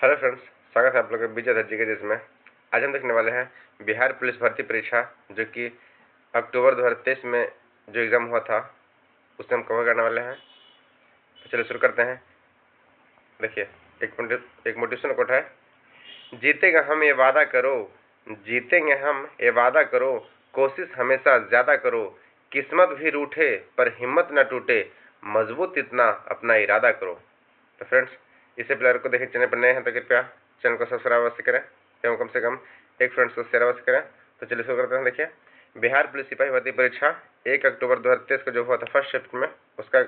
Hello friends, स्वागत है आप लोग का विजय दर्जी के जिसमें आज हम देखने वाले हैं बिहार पुलिस भर्ती परीक्षा जो कि अक्टूबर 2023 में जो एग्ज़ाम हुआ था उसे हम कवर करने वाले हैं। तो चलिए शुरू करते हैं। देखिए, एक मोटिवेशनल कोट है, जीतेंगे हम ये वादा करो, जीतेंगे हम ये वादा करो, कोशिश हमेशा ज़्यादा करो, किस्मत भी रूठे पर हिम्मत न टूटे, मजबूत इतना अपना इरादा करो। तो फ्रेंड्स, इसे प्लेयर को देखिए, चैनल पर नए हैं तो कृपया चैनल को सब्सक्राइब अवश्य करें एवं कम से कम एक फ्रेंड्स को शेयर अवश्य करें। तो चलिए शुरू करते हैं। देखिए, बिहार पुलिस सिपाही भर्ती परीक्षा 1 अक्टूबर 2023 को जो हुआ था फर्स्ट शिफ्ट में, उसका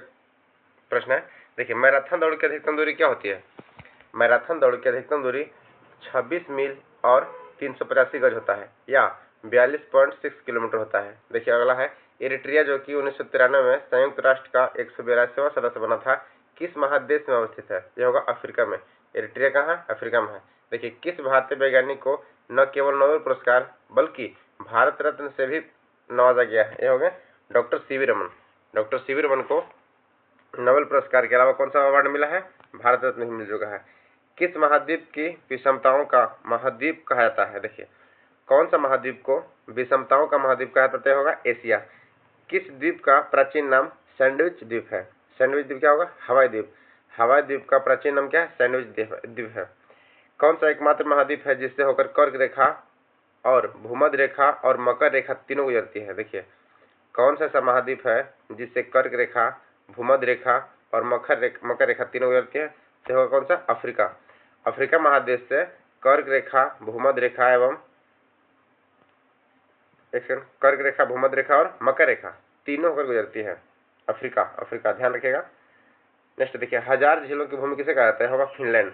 प्रश्न है। देखिए, मैराथन दौड़ की अधिकतम दूरी क्या होती है? मैराथन दौड़ की अधिकतम दूरी 26 मील और 385 गज होता है या 42.6 किलोमीटर होता है। देखिए, अगला है इरिट्रिया जो कि 1993 में संयुक्त राष्ट्र का 182वां सदस्य बना था, किस महादेश में अवस्थित है? यह होगा अफ्रीका में। इरिट्रिया कहाँ है? अफ्रीका में है। देखिए, किस भारतीय वैज्ञानिक को न केवल नोबेल पुरस्कार बल्कि भारत रत्न से भी नवाजा गया है? यह हो गए doctor CV Raman. Doctor CV Raman को नोबेल पुरस्कार के अलावा कौन सा अवार्ड मिला है? भारत रत्न मिल चुका है। किस महाद्वीप की विषमताओं का महाद्वीप कहा जाता है? देखिए, कौन सा महाद्वीप को विषमताओं का महाद्वीप कहा जाता है? होगा एशिया। किस द्वीप का प्राचीन नाम सैंडविच द्वीप है? सैंडविच द्वीप क्या होगा? हवाई द्वीप। हवाई द्वीप का प्राचीन नाम क्या है? सैंडविच द्वीप है। कौन सा एकमात्र महाद्वीप है जिससे होकर कर्क रेखा और भूमध्य रेखा और मकर रेखा तीनों गुजरती है? देखिए, कौन सा ऐसा महाद्वीप है जिससे कर्क रेखा, भूमध्य रेखा और मकर रेखा तीनों गुजरती है? तो होगा कौन सा? अफ्रीका। अफ्रीका महादेश से कर्क रेखा, भूमध्य रेखा एवं कर्क रेखा, भूमध्य रेखा और मकर रेखा तीनों होकर गुजरती है। अफ्रीका, अफ्रीका ध्यान रखिएगा। नेक्स्ट देखिए, हजार झीलों की भूमि किसे कहा जाता है? होगा फिनलैंड।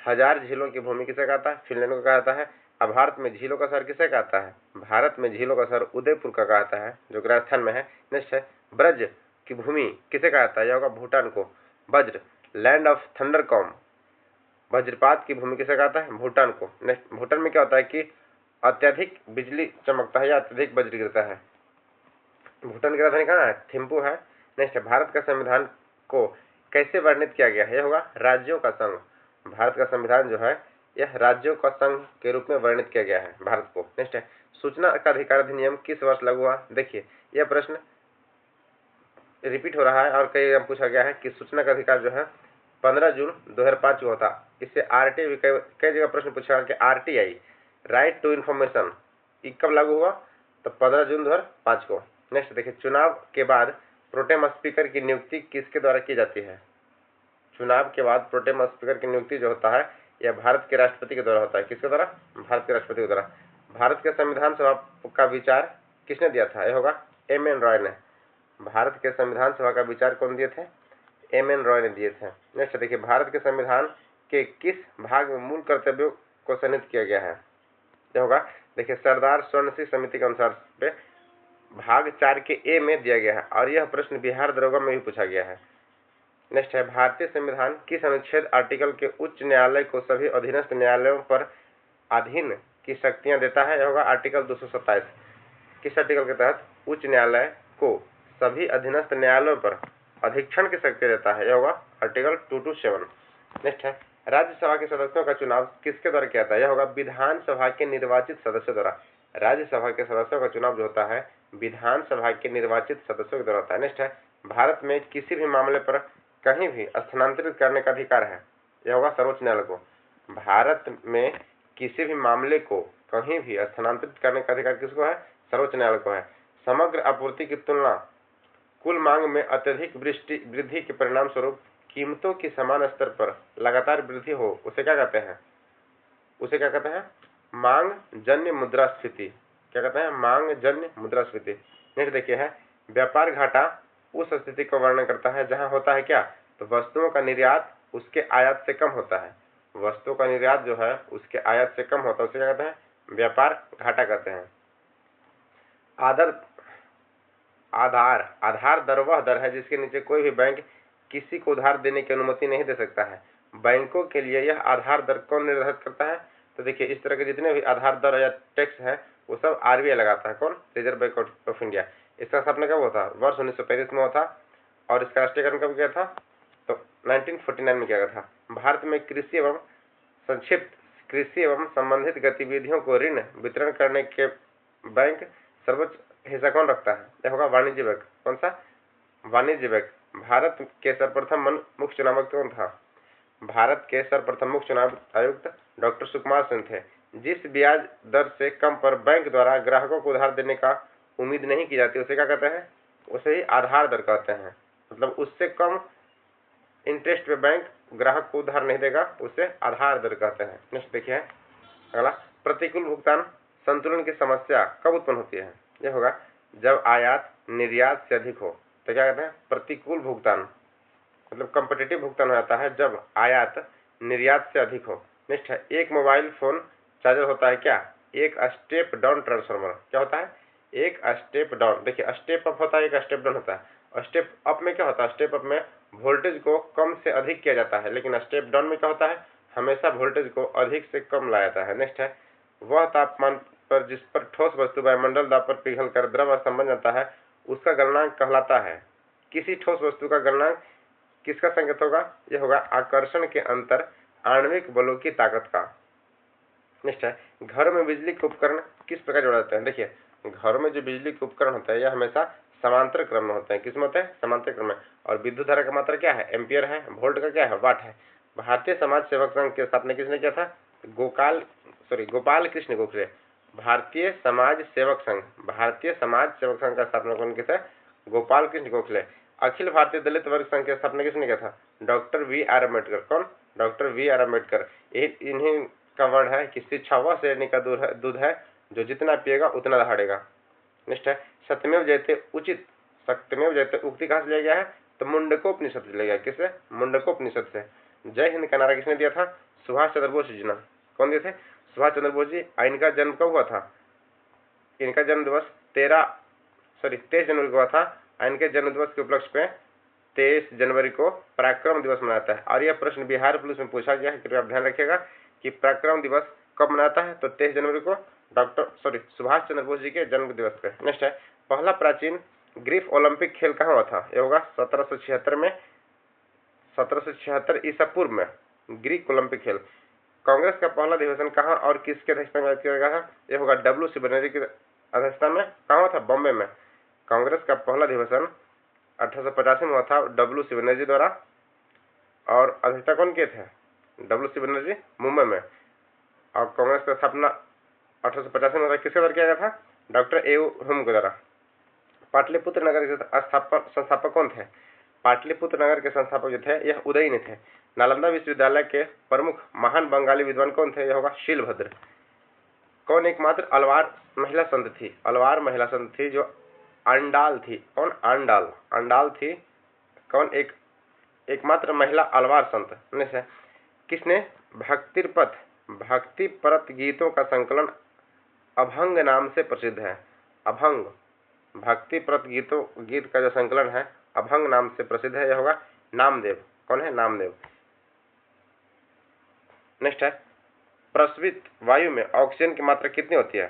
हजार झीलों की भूमि किसे कहता है? फिनलैंड को कहा जाता है। अब भारत में झीलों का शहर किसे कहता है? भारत में झीलों का शहर उदयपुर का कहता है जो कि राजस्थान में है। नेक्स्ट है, ब्रज की भूमि किसे कहता है? यह होगा भूटान को। वज्र, लैंड ऑफ थंडरकॉम, वज्रपात की भूमि किसे कहता है? भूटान को। नेक्स्ट, भूटान में क्या होता है कि अत्यधिक बिजली चमकता है या अत्यधिक वज्र गिरता है। भूटान की राजधानी कहाँ है? थिम्पू है। नेक्स्ट है, भारत का संविधान को कैसे वर्णित किया गया है? यह होगा राज्यों का संघ। भारत का संविधान जो है यह राज्यों का संघ के रूप में वर्णित किया गया है भारत को। नेक्स्ट है, सूचना का अधिकार अधिनियम किस वर्ष लागू हुआ? देखिए, यह प्रश्न रिपीट हो रहा है और कई पूछा गया है कि सूचना का अधिकार जो है 15 जून 2005 को होता। इससे आरटीआई भी कई जगह प्रश्न पूछा कि आरटीआई, राइट टू इन्फॉर्मेशन, कब लागू हुआ? तो 15 जून 2005 को। नेक्स्ट देखिए, चुनाव के बाद प्रोटेम स्पीकर की नियुक्ति किसके द्वारा की जाती है? चुनाव के बाद प्रोटेम स्पीकर की नियुक्ति जो होता है यह भारत के राष्ट्रपति के द्वारा होता है। किसके द्वारा? भारत के राष्ट्रपति के द्वारा। भारत के संविधान सभा का विचार किसने दिया था? यह होगा एम.एन. रॉय ने। भारत के संविधान सभा का विचार कौन दिए थे? एम.एन. रॉय ने दिए थे। नेक्स्ट देखिए, भारत के संविधान के किस भाग में मूल कर्तव्यों को सन्निहित किया गया है? यह होगा, देखिए, सरदार स्वर्ण सिंह समिति के अनुसार पे भाग 4 के ए में दिया गया है और यह प्रश्न बिहार दरोगा में भी पूछा गया है। नेक्स्ट है, भारतीय संविधान किस अनुच्छेद आर्टिकल के उच्च न्यायालय को सभी अधीनस्थ न्यायालयों पर अधीन की शक्तियां देता है? यह होगा आर्टिकल 227। किस आर्टिकल के तहत उच्च न्यायालय को सभी अधीनस्थ न्यायालयों पर अधीक्षण की शक्ति देता है? यह होगा आर्टिकल 227। नेक्स्ट है, राज्यसभा के सदस्यों का चुनाव किसके द्वारा किया जाता है? यह होगा विधानसभा के निर्वाचित सदस्यों द्वारा। राज्यसभा के सदस्यों का चुनाव जो होता है विधानसभा के निर्वाचित सदस्यों के द्वारा होता है। नेक्स्ट है, भारत में किसी भी मामले पर कहीं भी स्थानांतरित करने का अधिकार है? यह होगा सर्वोच्च न्यायालय को। भारत में किसी भी मामले को कहीं भी स्थानांतरित करने का अधिकार किसको है? सर्वोच्च न्यायालय को है। समग्र आपूर्ति की तुलना कुल मांग में अत्यधिक वृद्धि के परिणाम स्वरूप कीमतों की समान स्तर पर लगातार वृद्धि हो उसे क्या कहते हैं? उसे क्या कहते हैं? मांग जन्य मुद्रास्फीति। क्या कहते हैं? मांग जन्य मुद्रास्फीति। नेक्स्ट देखिए है, व्यापार घाटा उस स्थिति को वर्णन करता है जहां होता है क्या? तो वस्तुओं का निर्यात उसके आयात से कम होता है। वस्तुओं का निर्यात जो है उसके आयात से कम होता है, उसे क्या कहते हैं? व्यापार घाटा कहते हैं। आधार दर वह दर है जिसके नीचे कोई भी बैंक किसी को उधार देने की अनुमति नहीं दे सकता है। बैंकों के लिए यह आधार दर कौन निर्धारित करता है? तो देखिए, इस तरह के जितने भी आधार दर या टैक्स है वो सब आरबीआई लगाता है। कौन? Reserve bank of India. इसका स्थापना कब हुआ था? वर्ष 1935 में हुआ था और इसका राष्ट्रीयकरण कब किया था? तो 1949 में किया गया था। भारत में कृषि एवं संक्षिप्त कृषि एवं संबंधित गतिविधियों को ऋण वितरण करने के बैंक सर्वोच्च हिस्सा कौन रखता है? यह होगा वाणिज्य बैंक। कौन सा? वाणिज्य बैंक। भारत के सर्वप्रथम मुख्य चुनाव आयुक्त कौन था? भारत के सर्वप्रथम मुख्य चुनाव आयुक्त डॉक्टर सुकुमार सेन थे। जिस ब्याज दर से कम पर बैंक द्वारा ग्राहकों को उधार देने का उम्मीद नहीं की जाती उसे क्या कहते हैं? उसे ही आधार दर कहते हैं। मतलब उससे कम इंटरेस्ट पे बैंक ग्राहक को उधार नहीं देगा, उसे आधार दर कहते हैं। नेक्स्ट देखिए अगला, प्रतिकूल भुगतान संतुलन की समस्या कब उत्पन्न होती है? यह होगा जब आयात निर्यात से अधिक हो। तो क्या कहते हैं? प्रतिकूल भुगतान, मतलब कॉम्पिटिटिव भुगतान हो जाता है जब आयात निर्यात से अधिक हो। नेक्स्ट है, एक मोबाइल फोन चार्जर होता है क्या? एक स्टेप डाउन ट्रांसफार्मर। क्या होता है? एक स्टेप डाउन। देखिए स्टेप अप होता है, एक स्टेप डाउन होता है। स्टेप अप में क्या होता है? स्टेप अप में वोल्टेज को कम से अधिक किया जाता है, लेकिन स्टेप डाउन में क्या होता है? हमेशा वोल्टेज को अधिक से कम लाया जाता है। नेक्स्ट है, वह तापमान पर जिस पर ठोस वस्तु वायुमंडल दाब पर पिघलकर द्रव अवस्था बन जाता है उसका गलनांक कहलाता है। किसी ठोस वस्तु का गलनांक किसका संकेत होगा? यह होगा आकर्षण के अंतर आणविक बलों की ताकत का। नेक्स्ट है, घर में बिजली के उपकरण किस प्रकार जोड़ा जाता है? देखिए घरों में जो बिजली के उपकरण होते हैं यह हमेशा समांतर क्रम में होते हैं। किस में होते हैं? समांतर क्रम में। और विद्युत धारा का मात्रा क्या है? एम्पियर है। वोल्ट का क्या है? वाट है। भारतीय समाज सेवक संघ की स्थापना किसने किया था? गोपाल कृष्ण गोखले। भारतीय समाज सेवक संघ, भारतीय समाज सेवक संघ का स्थापना कौन किया था? गोपाल कृष्ण गोखले। अखिल भारतीय दलित वर्ग संघ की स्थापना किसने किया था? Doctor V R Ambedkar. कौन? Doctor V R Ambedkar. इन्हीं का वर्ड है कि शिक्षा वह श्रेणी का दूध है जो जितना पिएगा उतना दहाड़ेगा। नेक्स्ट है, सत्यमेव जयते उचित, सत्यमेव जयते उक्ति कहाँ से लिया गया है? तो मुंडकोपनिषद से लिया गया। किससे? मुंडकोपनिषद से। जय हिंद का नारा किसने दिया था? सुभाष चंद्र बोस जी ने। कौन दिए थे? सुभाष चंद्र बोस जी। इनका जन्म कब हुआ था? इनका जन्म दिवस 23 जनवरी को हुआ था। इनके जन्म दिवस के उपलक्ष्य पे 23 जनवरी को पराक्रम दिवस मनाता है। और यह प्रश्न बिहार पुलिस में पूछा गया है, कृपया आप ध्यान रखिएगा कि पराक्रम दिवस कब मनाता है? तो 23 जनवरी को सुभाष चंद्र बोस जी के जन्म दिवस पे। नेक्स्ट है, पहला प्राचीन ग्रीक ओलंपिक खेल कहाँ हुआ था? यह होगा 1776 में, 1776 ईसा पूर्व में ग्रीक ओलंपिक खेल। कांग्रेस का पहला अधिवेशन कहाँ और किसके अध्यक्षता में किया गया था? यह होगा डब्ल्यू.सी. बनर्जी की अध्यक्षता में। कहाँ हुआ था? बॉम्बे में। कांग्रेस का पहला अधिवेशन 1885 में हुआ था डब्ल्यू.सी. बनर्जी द्वारा। और अध्यक्षता कौन किए थे? डब्ल्यू.सी. बनर्जी, मुंबई में। और कांग्रेस का स्थापना 1885 में किसके द्वारा किया गया था? Doctor AU. हुम के द्वारा। पाटलिपुत्र नगर के संस्थापक कौन थे? पाटलिपुत्र नगर के संस्थापक जो थे यह उदयनी थे। नालंदा विश्वविद्यालय के प्रमुख महान बंगाली विद्वान कौन थे? यह होगा शीलभद्र। कौन एकमात्र अलवार महिला संत थी? अलवार महिला संत थी जो अंडाल थी। कौन? अंडाल थी। कौन? एकमात्र महिला अलवार संत। किसने भक्ति परत गीतों का संकलन अभंग नाम से प्रसिद्ध है? अभंग, भक्ति परत गीत का जो संकलन है अभंग नाम से प्रसिद्ध है। यह होगा नामदेव। कौन है? नामदेव। नेक्स्ट है, प्रस्वित वायु में ऑक्सीजन की मात्रा कितनी होती है?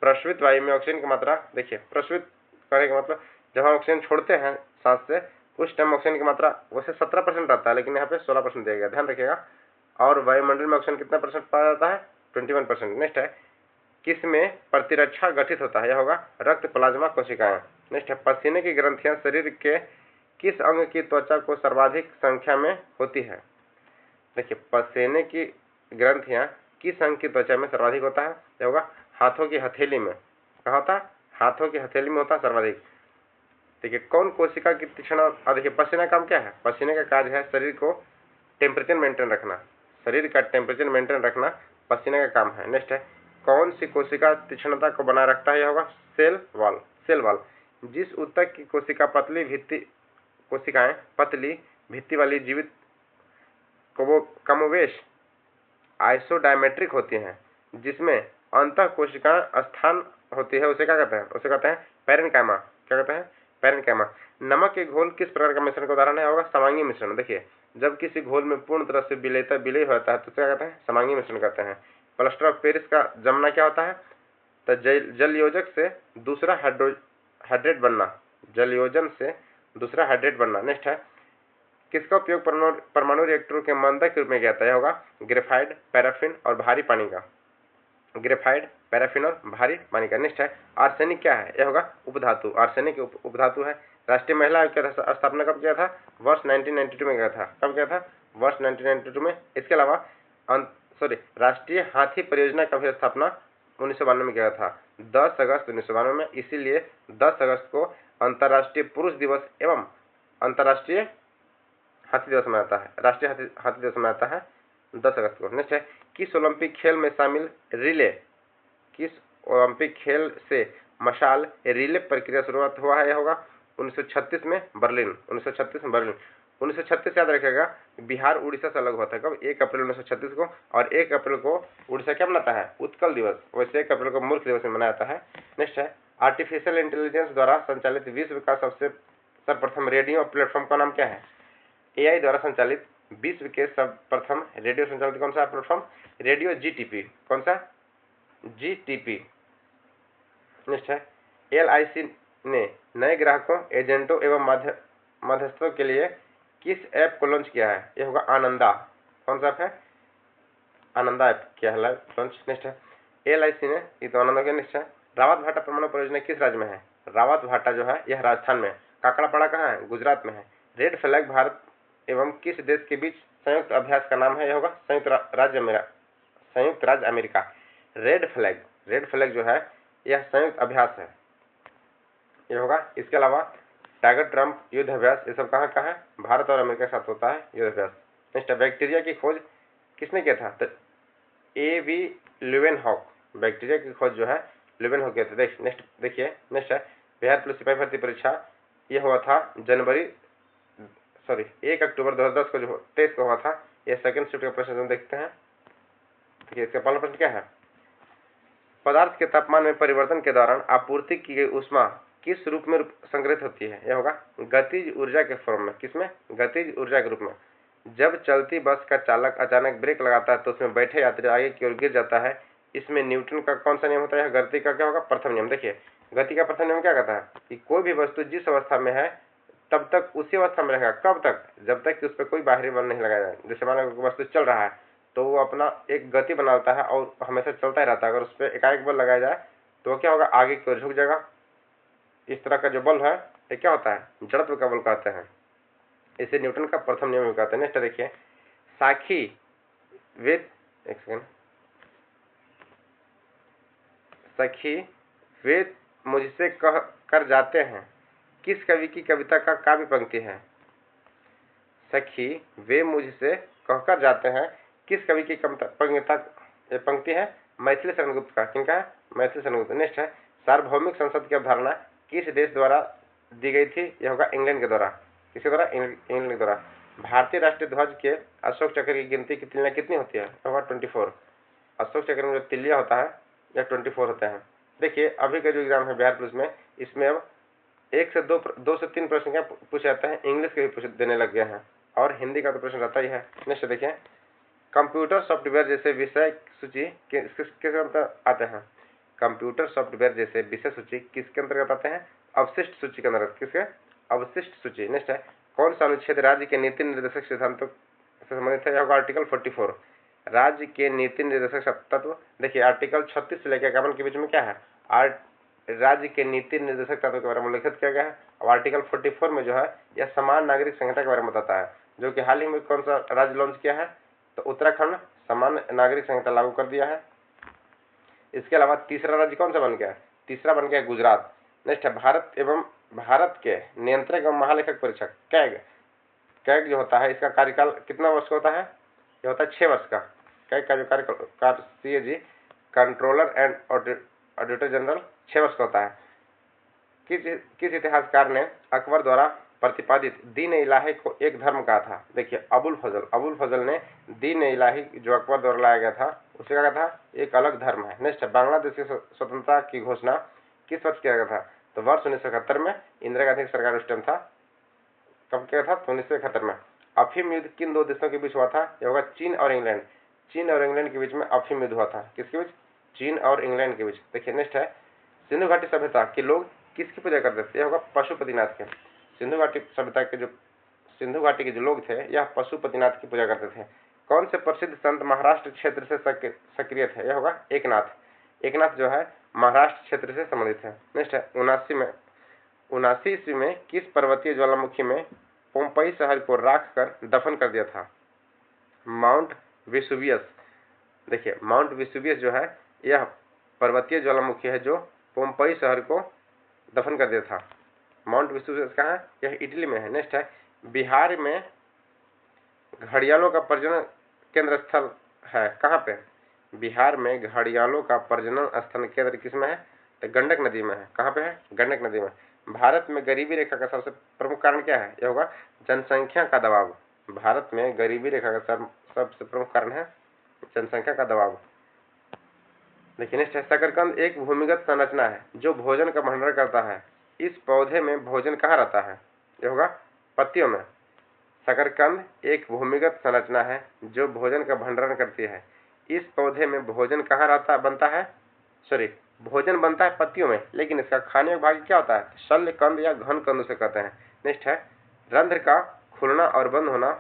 प्रस्वित वायु में ऑक्सीजन की मात्रा, देखिए प्रस्वित करने का मतलब जब हम ऑक्सीजन छोड़ते हैं सांस से उस टाइम ऑक्सीजन की मात्रा वैसे 17% रहता है, लेकिन यहाँ पे 16% दिया गया, ध्यान रखिएगा। और वायुमंडल में ऑक्सीजन कितना परसेंट पाया जाता है? 21%। नेक्स्ट है, किसमें प्रतिरक्षा गठित होता है? यह होगा रक्त प्लाज्मा कोशिकाएं। नेक्स्ट है, पसीने की ग्रंथियां शरीर के किस अंग की त्वचा को सर्वाधिक संख्या में होती है? देखिए पसीने की ग्रंथियां किस अंग की त्वचा में सर्वाधिक होता है? यह होगा हाथों की हथेली में। कहाँ होता है? हाथों की हथेली में होता है सर्वाधिक। देखिए कौन कोशिका की तीक्ष्णता, देखिए पसीना काम क्या है? पसीने का कार्य है शरीर को टेम्परेचर मेंटेन रखना, शरीर का टेम्परेचर मेंटेन रखना पसीने का काम है। नेक्स्ट है, कौन सी कोशिका तीक्ष्णता को बनाए रखता है? यह होगा सेल वॉल। जिस ऊतक की कोशिकाएं पतली भित्ति वाली जीवित को वो कमोवेश आइसोडायमेट्रिक होती हैं, जिसमें अंतः कोशिकाएं स्थान होती है, उसे क्या कहते हैं? उसे कहते हैं पैरेन्काइमा। क्या कहते हैं? पैरेन्काइमा। नमक के घोल किस प्रकार का मिश्रण का उदाहरण है? होगा समांगी मिश्रण। देखिए जब किसी घोल में पूर्ण तरह से विलय होता है तो क्या कहते हैं? समांगी मिश्रण कहते हैं। प्लास्टर ऑफ पेरिस का जमना क्या होता है? तो जलयोजक से दूसरा हाइड्रेट बनना, जलयोजन से दूसरा हाइड्रेट बनना। नेक्स्ट है, किसका उपयोग परमाणु रिएक्टरों के मंदक के रूप में किया जाता है? यह होगा ग्रेफाइट, पैराफिन और भारी पानी का। ग्रेफाइट, पैराफिन और भारी पानी का। नेक्स्ट है आर्सेनिक क्या है? यह होगा उपधातु। आर्सेनिक उपधातु है। राष्ट्रीय महिला आयोग का स्थापना कब किया था? वर्ष 1992 में किया था। कब किया था? वर्ष 1992 में। इसके अलावा राष्ट्रीय हाथी परियोजना का भी स्थापना 1992 में किया था, 10 अगस्त 1992 में। इसीलिए 10 अगस्त को अंतर्राष्ट्रीय पुरुष दिवस एवं अंतर्राष्ट्रीय हाथी दिवस मनाता है। राष्ट्रीय हाथी दिवस मनाता है 10 अगस्त को। नेक्स्ट है किस ओलंपिक खेल में शामिल रिले, किस ओलंपिक खेल से मशाल रिले प्रक्रिया शुरुआत हुआ है? यह होगा 1936 में बर्लिन। 1936 में बर्लिन। 1936 याद रखेगा, बिहार उड़ीसा से अलग हुआ था। कब? 1 अप्रैल 1936 को। और 1 अप्रैल को उड़ीसा क्या मनाता है? उत्कल दिवस। वैसे 1 अप्रैल को मूर्ख दिवस में मनाया जाता है। नेक्स्ट है आर्टिफिशियल इंटेलिजेंस द्वारा संचालित विश्व का सर्वप्रथम रेडियो प्लेटफॉर्म का नाम क्या है? AI द्वारा संचालित विश्व के सर्वप्रथम रेडियो संचालित कौन सा प्लेटफॉर्म? Radio GTP। कौन सा? GTP। नेक्स्ट है LIC ने नए ग्राहकों, एजेंटों एवं मध्यस्थों के लिए किस ऐप को लॉन्च किया है? यह होगा आनंदा। कौन सा ऐप है? आनंदा ऐप किया है लॉन्च। नेक्स्ट है LIC ने, ये तो आनंदा के। नेक्स्ट है रावत भाटा परमाणु परियोजना किस राज्य में है? रावत भाटा जो है यह राजस्थान में। काकड़ापाड़ा कहाँ है? गुजरात में है। रेड फ्लैग भारत एवं किस देश के बीच संयुक्त अभ्यास का नाम है? यह होगा संयुक्त राज्य अमेरिका। रेड फ्लैग जो है यह संयुक्त अभ्यास है, यह होगा। इसके अलावा टाइगर ट्रम्प युद्ध अभ्यास, ये सब कहाँ का है? भारत और अमेरिका के साथ होता है युद्ध अभ्यास। नेक्स्ट बैक्टीरिया की खोज किसने किया था? तो A.V. ल्यूवेनहॉक। बैक्टीरिया की खोज जो है ल्यूवेनहॉक किया था। नेक्स्ट देखिए, नेक्स्ट है बिहार पुलिस सिपाही भर्ती परीक्षा, यह हुआ था 1 अक्टूबर 2010 को, जो 23 को हुआ था। यह सेकंड शिफ्ट का प्रश्न देखते हैं। देखिए इसका पहला प्रश्न क्या है? पदार्थ के तापमान में परिवर्तन के दौरान आपूर्ति की गई ऊष्मा किस रूप में संग्रहित होती है? यह होगा गतिज ऊर्जा के फॉर्म में। किसमें? गतिज ऊर्जा के रूप में। जब चलती बस का चालक अचानक ब्रेक लगाता है तो उसमें बैठे यात्री आगे की ओर गिर जाता है। इसमें न्यूटन का कौन सा नियम होता है? गति का क्या होगा? प्रथम नियम। देखिए गति का प्रथम नियम क्या कहता है कि कोई भी वस्तु जिस अवस्था में है तब तक उसी अवस्था में रहेगा। कब तक? जब तक कि उस पर कोई बाहरी बल नहीं लगाया जाए। जैसे मान लो वस्तु चल रहा है तो वो अपना एक गति बनाता है और हमेशा चलता ही रहता है। अगर उस पर एकाएक बल लगाया जाए तो क्या होगा? आगे की ओर झुक जाएगा। इस तरह का जो बल है ये क्या होता है? जड़त्व का बल कहते हैं। इसे न्यूटन का प्रथम नियम कहते हैं। नेक्स्ट देखिए साखी वे मुझसे कह कर जाते हैं किस कवि की कविता का काव्य पंक्ति है? सखी वे मुझसे कहकर जाते हैं किस कवि की पंक्ति है? मैथिली शरण गुप्त का। किनका है? मैथिली शरण गुप्त। नेक्स्ट है सार्वभौमिक संसद की अवधारणा किस देश द्वारा दी गई थी? यह होगा इंग्लैंड के द्वारा। किसके द्वारा? इंग्लैंड के द्वारा। भारतीय राष्ट्रीय ध्वज के अशोक चक्र की गिनती की तिल्लियां कितनी होती है? होगा 24। अशोक चक्र में जो तिल्लियां होता है यह 24 होते हैं। देखिए अभी का जो एग्जाम है बिहार पुलिस में, इसमें अब 1 से 2 से 3 प्रश्न क्या पूछे जाते हैं? इंग्लिश के भी देने लग गए हैं और हिंदी का तो प्रश्न रहता ही है। नेक्स्ट देखिए कंप्यूटर सॉफ्टवेयर जैसे विषय सूची किसके अंतर्गत आते हैं? कंप्यूटर सॉफ्टवेयर जैसे विषय सूची किसके अंतर्गत आते हैं? अवशिष्ट सूची के अंतर्गत। किसके? अवशिष्ट सूची। नेक्स्ट है कौन सा अनुच्छेद राज्य के नीति निर्देशक सिद्धांतों से संबंधित है? होगा आर्टिकल 44। राज्य के नीति निर्देशक तत्व। देखिए आर्टिकल 36 से लेकर 51 के बीच में क्या है? राज्य के नीति निर्देशक तत्व के बारे में उल्लेखित किया गया है। और आर्टिकल 44 में जो है यह समान नागरिक संहिता के बारे में बताता है, जो कि हाल ही में कौन सा राज्य लॉन्च किया है? तो उत्तराखंड समान नागरिक संहिता लागू कर दिया है। इसके अलावा तीसरा राज्य कौन सा बन गया? तीसरा बन गया गुजरात। नेक्स्ट है भारत के नियंत्रक एवं महालेखक परीक्षक कैग जो होता है इसका कार्यकाल कितना वर्ष का होता है? ये होता है 6 वर्ष का। कैग का जो कार्यकाल CAG controller and auditor general 6 वर्ष का होता है। किस इतिहासकार ने अकबर द्वारा प्रतिपादित दीन इलाही को एक धर्म कहा था? देखिए अबुल फजल ने दीन इलाही जो अकबर द्वारा लाया गया था उसे कहा था एक अलग धर्म है। नेक्स्ट बांग्लादेश की स्वतंत्रता की घोषणा किस वर्ष किया गया था? तो वर्ष 1971 में। इंदिरा गांधी की सरकार उस टाइम था। कब किया था? 1971 में। अफीम युद्ध किन 2 देशों के बीच हुआ था? यह होगा चीन और इंग्लैंड। चीन और इंग्लैंड के बीच में अफीम युद्ध हुआ था। किसके बीच? चीन और इंग्लैंड के बीच। देखिए नेक्स्ट है सिंधु घाटी सभ्यता के लोग किसकी पूजा करते थे? यह होगा पशुपतिनाथ के। सिंधु घाटी सभ्यता के जो सिंधु घाटी के जो लोग थे यह पशुपतिनाथ की पूजा करते थे। कौन से प्रसिद्ध संत महाराष्ट्र क्षेत्र से सक्रिय थे? यह होगा एकनाथ। एकनाथ जो है महाराष्ट्र क्षेत्र से संबंधित है। नेक्स्ट है 79 ईस्वी में किस पर्वतीय ज्वालामुखी में पोम्पई शहर को राख कर दफन कर दिया था? Mount Vesuvius. देखिए माउंट वेसुवियस जो है यह पर्वतीय ज्वालामुखी है जो पोम्पई शहर को दफन कर दिया था। माउंट वेसुवियस कहाँ है? यह इटली में है। नेक्स्ट है बिहार में घड़ियालों का प्रजनन केंद्र स्थल है कहाँ पे? बिहार में घड़ियालों का प्रजनन स्थल केंद्र किसमें है? तो गंडक नदी में है। कहाँ पे है? गंडक नदी में। भारत में गरीबी रेखा का सबसे प्रमुख कारण क्या है? यह होगा जनसंख्या का दबाव। भारत में गरीबी रेखा का सबसे प्रमुख कारण है जनसंख्या का दबाव। देखिए नेक्स्ट है शकरकंद एक भूमिगत संरचना है जो भोजन का भंडारण करता है। इस पौधे में भोजन कहाँ रहता है? यह होगा पत्तियों में। शकरकंद एक भूमिगत संरचना है जो भोजन का भंडारण करती है। इस पौधे में भोजन कहाँ बनता है? भोजन बनता है पत्तियों में, लेकिन इसका खाने का भाग क्या होता है? शल्य कंद या घन कंद से कहते हैं। नेक्स्ट है रंध्र का खुलना और बंद होना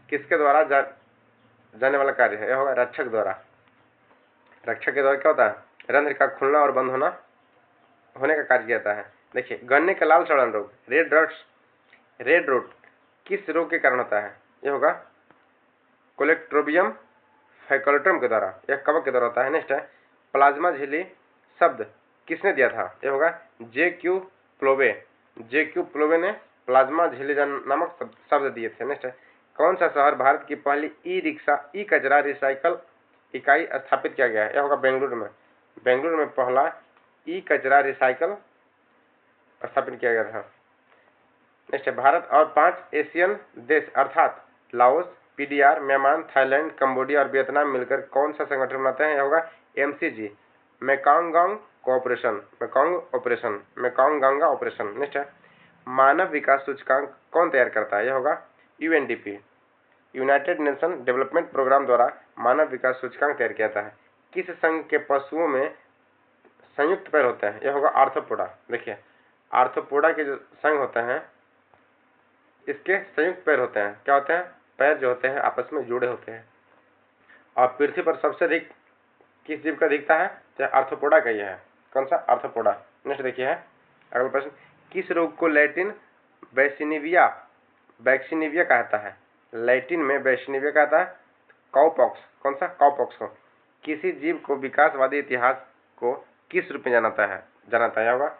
किसके द्वारा जाने वाला कार्य है? यह होगा रक्षक द्वारा। रक्षक के द्वारा क्या होता है? रंध्र का खुलना और बंद होने का कार्य किया जाता है। देखिए गन्ने का लाल सड़न रोग रेड रोट किस रोग के कारण होता है? यह होगा कोलेक्ट्रोबियम फैकल्टम के द्वारा, यह कवक के द्वारा होता है। नेक्स्ट है प्लाज्मा झिल्ली शब्द किसने दिया था? यह होगा J.Q. प्लोवे ने प्लाज्मा झिल्ली नामक शब्द दिए थे। नेक्स्ट है कौन सा शहर भारत की पहली ई कचरा रिसाइकल इकाई स्थापित किया गया है? यह होगा बेंगलुरु में। बेंगलुरु में पहला ई कचरा रिसाइकल स्थापित किया गया था। नेक्स्ट है भारत और 5 एशियन देश अर्थात Laos, PDR, Myanmar, Thailand, Cambodia और वियतनाम मिलकर कौन सा संगठन बनाते हैं? यह होगा MCG Mekong Ganga operation. Next है मानव विकास सूचकांक कौन तैयार करता है? यह होगा UNDP United Nation development programme द्वारा मानव विकास सूचकांक तैयार किया जाता है। किस संघ के पशुओं में संयुक्त पैर होते हैं? यह होगा आर्थ्रोपोडा। देखिए आर्थ्रोपोडा के जो संघ होते हैं इसके संयुक्त पैर होते हैं। क्या होते हैं? पैर जो होते हैं आपस में जुड़े होते हैं। और पृथ्वी पर सबसे अधिक किस जीव का दिखता है? तो आर्थ्रोपोडा का ही है। कौन सा? आर्थ्रोपोडा। नेक्स्ट देखिए है अगला प्रश्न किस रोग को लैटिन वैक्सीनिविया कहता है? लैटिन में वैक्सीनिविया कहता है काउपॉक्स। कौन सा? काउपॉक्स को। किसी जीव को विकासवादी इतिहास को किस रूप में जानता है? होगा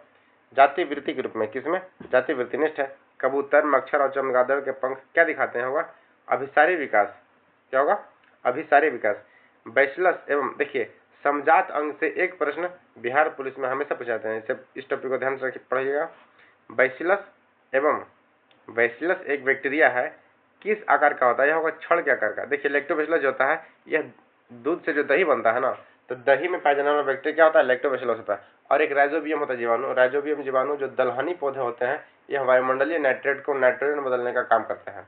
जाति वृत्ति के रूप में। किसमें? जाति वृत्ति। नेक्स्ट है कबूतर, मच्छर और चमगादड़ के पंख क्या दिखाते हैं? होगा अभिसारी विकास। क्या होगा? अभिसारी विकास। बैसिलस एवं देखिए समजात अंग से एक प्रश्न बिहार पुलिस में हमेशा पूछे जाते हैं, इस टॉपिक को ध्यान से पढ़िएगा। बैसिलस एक बैक्टीरिया है किस आकार का होता है? यह होगा छड़ के आकार का। देखिए लैक्टोबैसिलस जो होता है यह दूध से जो दही बनता है ना, तो दही में पाया जाने वाला बैक्टीरिया क्या होता है? लैक्टोबैसिलस होता है। और एक राइजोबियम होता है जीवाणु जीवाणु जो दलहनी पौधे होते हैं यह वायुमंडलीय नाइट्रेट को नाइट्रोजन में बदलने का काम करते हैं।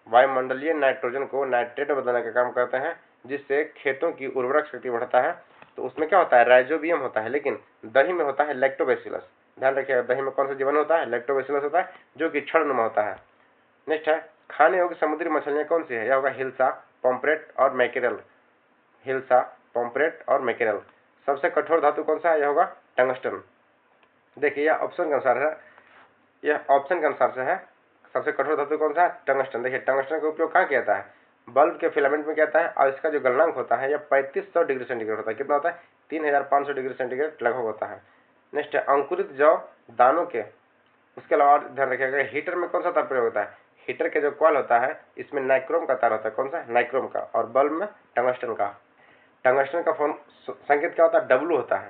वायुमंडलीय नाइट्रोजन को नाइट्रेट में बदलने का काम करते हैं जिससे खेतों की उर्वरक शक्ति बढ़ता है। तो उसमें क्या होता है? राइजोबियम होता है, लेकिन दही में होता है लैक्टोबैसिलस। ध्यान रखिएगा दही में कौन सा जीवाणु होता है? लैक्टोबैसिलस होता है जो कि क्षणनुमा होता है। नेक्स्ट है खाने योग्य समुद्री मछलियां कौन सी है? यह होगा हिल्सा, पॉम्फ्रेट और मैकेरल। सबसे कठोर धातु कौन सा है? यह होगा टंगस्टन। देखिए यह ऑप्शन के अनुसार से है। सबसे कठोर धातु कौन सा है? टंगस्टन। देखिए टंगस्टन का उपयोग कहाँ किया जाता है? बल्ब के फिलामेंट में किया जाता है और इसका जो गलनांक होता है यह 3500 डिग्री सेंटीग्रेड होता है। कितना होता है? 3500 डिग्री सेंटीग्रेड लगभग होता है। नेक्स्ट है अंकुरित जौ दानों के उसके अलावा ध्यान रखिएगा हीटर में कौन सा तार प्रयोग होता है? हीटर के जो कॉइल होता है इसमें नाइक्रोम का तार होता है। कौन सा? नाइक्रोम का। और बल्ब में टंगस्टन का। टंगस्टन का संकेत क्या होता है? W होता है।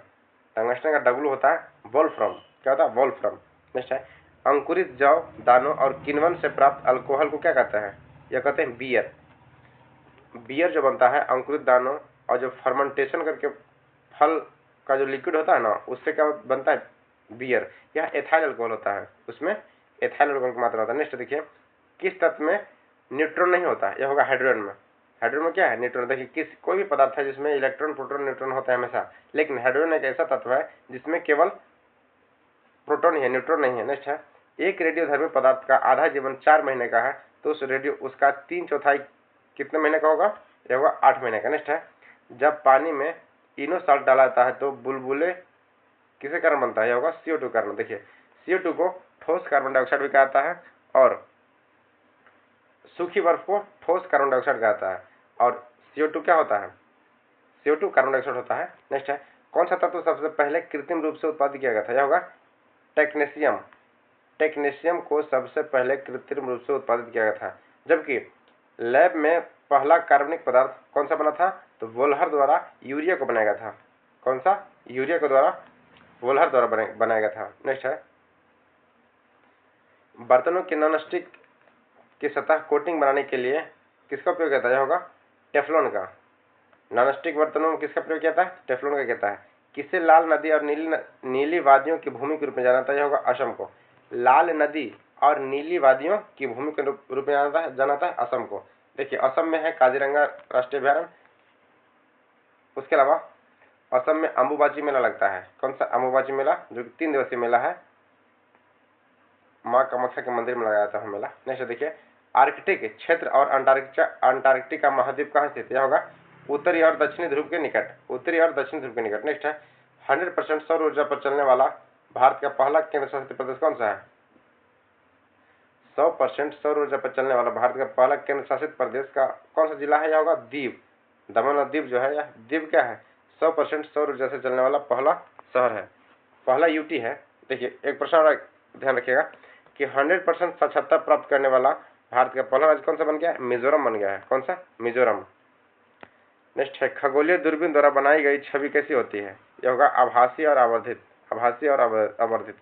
टंगस्टन का W होता है वोल्फ्राम। क्या होता है? वोल्फ्राम। नेक्स्ट है अंकुरित जौ दानों और किण्वन से प्राप्त अल्कोहल को क्या कहते हैं? यह कहते हैं बियर जो बनता है अंकुरित दानों और जो फर्मेंटेशन करके फल का जो लिक्विड होता है ना उससे क्या बनता है? बियर। यह एथाइल अल्कोहल होता है, उसमें एथाइल अल्कोहल की मात्रा होता है। नेक्स्ट देखिए किस तत्व में न्यूट्रॉन नहीं होता? यह होगा हाइड्रोजन में। हाइड्रोजन में क्या है? न्यूट्रॉन। देखिए कोई भी पदार्थ है जिसमें इलेक्ट्रॉन, प्रोटॉन, न्यूट्रॉन होता है हमेशा, लेकिन हाइड्रोजन एक ऐसा तत्व है जिसमें केवल प्रोटॉन ही है, न्यूट्रॉन नहीं है। नेक्स्ट है एक रेडियोधर्मी पदार्थ का आधा जीवन 4 महीने का है तो उसका 3/4 कितने महीने का होगा? यह होगा 8 महीने का। नेक्स्ट है, जब पानी में इनो साल्ट डाला जाता है तो बुलबुले किसे कारण बनता है? यह होगा CO2 कारण। देखिए CO2 को ठोस कार्बन डाइऑक्साइड भी कहा जाता है और सूखी बर्फ को ठोस कार्बन डाइऑक्साइड कहा जाता है। और CO2 क्या होता है? CO2 कार्बन डाइऑक्साइड होता है। नेक्स्ट है, कौन सा तत्व सबसे पहले कृत्रिम रूप से उत्पादित किया गया था? यह होगा टेक्नेशियम। टेक्नेशियम को सबसे पहले कृत्रिम रूप से उत्पादित किया गया था। जबकि लैब में पहला कार्बनिक पदार्थ कौन सा बना था? तो वोल्हर द्वारा यूरिया को बनाया गया था। कौन सा? यूरिया को द्वारा वोल्हर द्वारा बनाया गया था। नेक्स्ट है, बर्तनों की नॉनस्टिक की सतह कोटिंग बनाने के लिए किसका उपयोग किया था? यह होगा टेफ्लॉन का। नॉनस्टिक बर्तनों में किसका प्रयोग किया था? टेफ्लॉन का कहता है। किसे लाल नदी और नीली वादियों की भूमि के रूप में जाना जाता है? यह होगा असम को। लाल नदी और नीली वादियों की भूमि के रूप में जाना जाता है असम को। देखिए असम में है काजीरंगा राष्ट्रीय अभयारण्य। उसके अलावा असम में अंबुबाची मेला लगता है। कौन सा? अंबुबाची मेला, जो कि 3 दिवसीय मेला है, माँ कामाख्या के मंदिर में लगाया जाता है मेला। नेक्स्ट देखिए, आर्कटिक क्षेत्र और अंटार्कटिका महाद्वीप कहाँ स्थित है? यह होगा उत्तरी और दक्षिणी ध्रुव के निकट। उत्तरी और दक्षिणी ध्रुव के निकट। नेक्स्ट है, 100% सौर ऊर्जा पर चलने वाला भारत का पहला केंद्र शासित प्रदेश कौन सा है? 100% सौर ऊर्जा पर चलने वाला भारत का पहला केंद्र शासित प्रदेश का कौन सा जिला है? यह होगा दीव। दमन और दीव जो है, यह दीव क्या है? 100% सौर ऊर्जा से चलने वाला पहला शहर है, पहला यूटी है। देखिए एक प्रश्न और ध्यान रखिएगा कि 100% साक्षरता प्राप्त करने वाला भारत का पहला राज्य कौन सा बन गया है? मिजोरम बन गया है। कौन सा? मिजोरम। नेक्स्ट है, खगोलीय दूरबीन द्वारा बनाई गई छवि कैसी होती है? यह होगा आभासी और आवर्धित। आभासी और आवर्धित।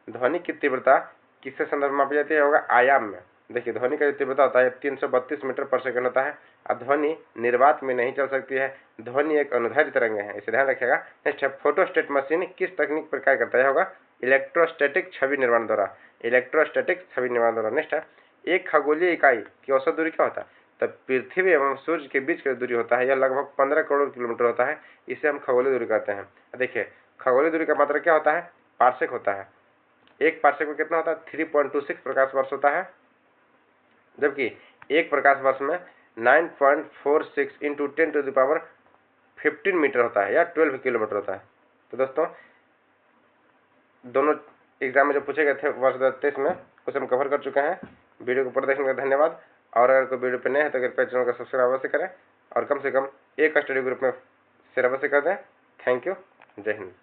ध्वनि की तीव्रता किसके संदर्भ में मापी जाती है? होगा आयाम में। देखिए ध्वनि का जो तीव्रता होता है 332 मीटर पर सेकंड होता है। और ध्वनि निर्वात में नहीं चल सकती है। ध्वनि एक अनुदैर्ध्य तरंग है, इसे ध्यान रखिएगा। नेक्स्ट है, फोटोस्टेट मशीन किस तकनीक पर कार्य करता है? होगा इलेक्ट्रोस्टैटिक छवि निर्माण द्वारा। इलेक्ट्रोस्टैटिक छवि निर्माण द्वारा। नेक्स्ट है, एक खगोलीय इकाई की औसत दूरी क्या होता है? तब पृथ्वी एवं सूर्य के बीच की दूरी होता है, यह लगभग 15 करोड़ किलोमीटर होता है। इसे हम खगोलीय दूरी कहते हैं। देखिए खगोलीय दूरी का मात्रा क्या होता है? पार्सेक होता है। एक पार्सेक में कितना होता है? 3.26 प्रकाश वर्ष होता है। जबकि एक प्रकाश वर्ष में 9.46 इंटू 10⁻15 मीटर होता है या 12 किलोमीटर होता है। तो दोस्तों दोनों एग्जाम में जो पूछे गए थे वर्ष 2023 में उसे हम कवर कर चुके हैं। वीडियो को पूरा देखने का धन्यवाद। और अगर कोई वीडियो पे नए है तो कृपया चैनल को सब्सक्राइब अवश्य करें और कम से कम एक स्टडी ग्रुप में शेयर अवश्य कर दें। Thank you. जय हिंद।